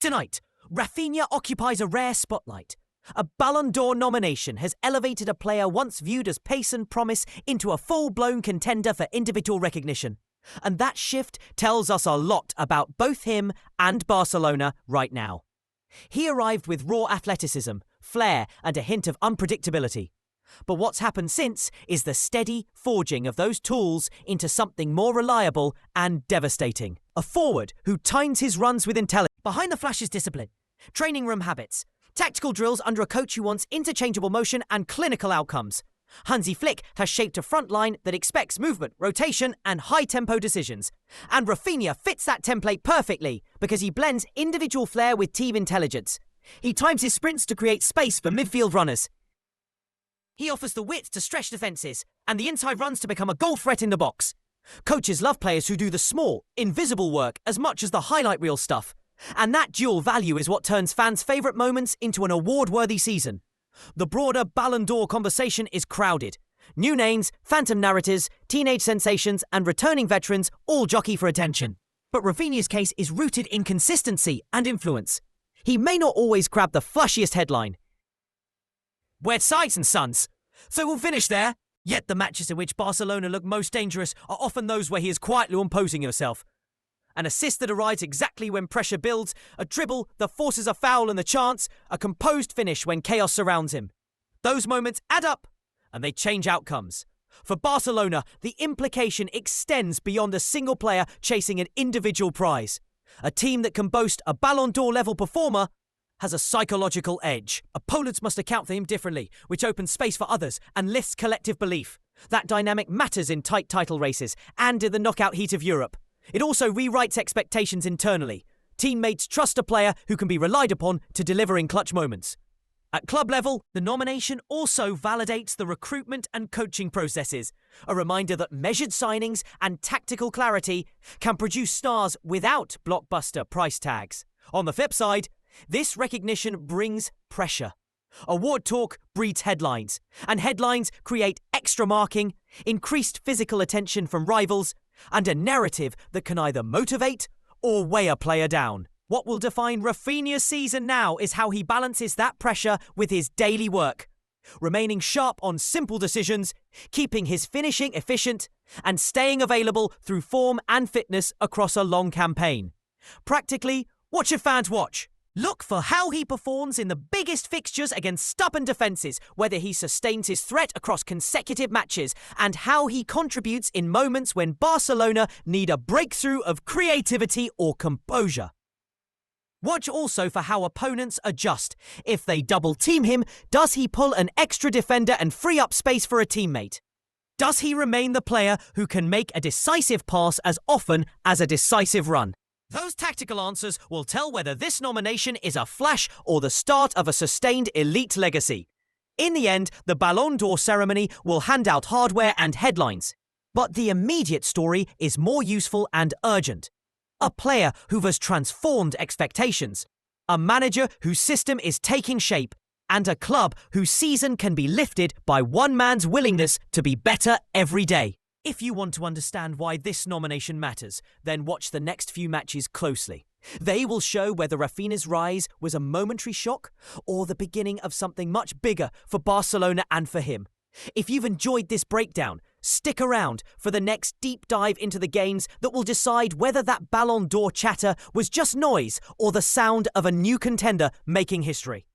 Tonight, Raphinha occupies a rare spotlight. A Ballon d'Or nomination has elevated a player once viewed as pace and promise into a full-blown contender for individual recognition. And that shift tells us a lot about both him and Barcelona right now. He arrived with raw athleticism, flair, and a hint of unpredictability. But what's happened since is the steady forging of those tools into something more reliable and devastating. A forward who times his runs with intelligence. Behind the flash is discipline, training room habits, tactical drills under a coach who wants interchangeable motion and clinical outcomes. Hansi Flick has shaped a front line that expects movement, rotation, and high-tempo decisions. And Raphinha fits that template perfectly because he blends individual flair with team intelligence. He times his sprints to create space for midfield runners. He offers the width to stretch defences and the inside runs to become a goal threat in the box. Coaches love players who do the small, invisible work as much as the highlight reel stuff. And that dual value is what turns fans' favourite moments into an award-worthy season. The broader Ballon d'Or conversation is crowded. New names, phantom narratives, teenage sensations, and returning veterans all jockey for attention. But Raphinha's case is rooted in consistency and influence. He may not always grab the flashiest headline. We're sides and sons, so we'll finish there. Yet the matches in which Barcelona look most dangerous are often those where he is quietly imposing himself. An assist that arrives exactly when pressure builds, a dribble that forces a foul and the chance, a composed finish when chaos surrounds him. Those moments add up, and they change outcomes. For Barcelona, the implication extends beyond a single player chasing an individual prize. A team that can boast a Ballon d'Or level performer has a psychological edge. Opponents must account for him differently, which opens space for others and lifts collective belief. That dynamic matters in tight title races and in the knockout heat of Europe. It also rewrites expectations internally. Teammates trust a player who can be relied upon to deliver in clutch moments. At club level, the nomination also validates the recruitment and coaching processes, a reminder that measured signings and tactical clarity can produce stars without blockbuster price tags. On the flip side, this recognition brings pressure. Award talk breeds headlines, and headlines create extra marking, increased physical attention from rivals, and a narrative that can either motivate or weigh a player down. What will define Raphinha's season now is how he balances that pressure with his daily work, remaining sharp on simple decisions, keeping his finishing efficient, and staying available through form and fitness across a long campaign. Practically, what should fans watch? Look for how he performs in the biggest fixtures against stubborn defences, whether he sustains his threat across consecutive matches, and how he contributes in moments when Barcelona need a breakthrough of creativity or composure. Watch also for how opponents adjust. If they double-team him, does he pull an extra defender and free up space for a teammate? Does he remain the player who can make a decisive pass as often as a decisive run? Those tactical answers will tell whether this nomination is a flash or the start of a sustained elite legacy. In the end, the Ballon d'Or ceremony will hand out hardware and headlines. But the immediate story is more useful and urgent. A player who has transformed expectations. A manager whose system is taking shape. And a club whose season can be lifted by one man's willingness to be better every day. If you want to understand why this nomination matters, then watch the next few matches closely. They will show whether Raphinha's rise was a momentary shock or the beginning of something much bigger for Barcelona and for him. If you've enjoyed this breakdown, stick around for the next deep dive into the games that will decide whether that Ballon d'Or chatter was just noise or the sound of a new contender making history.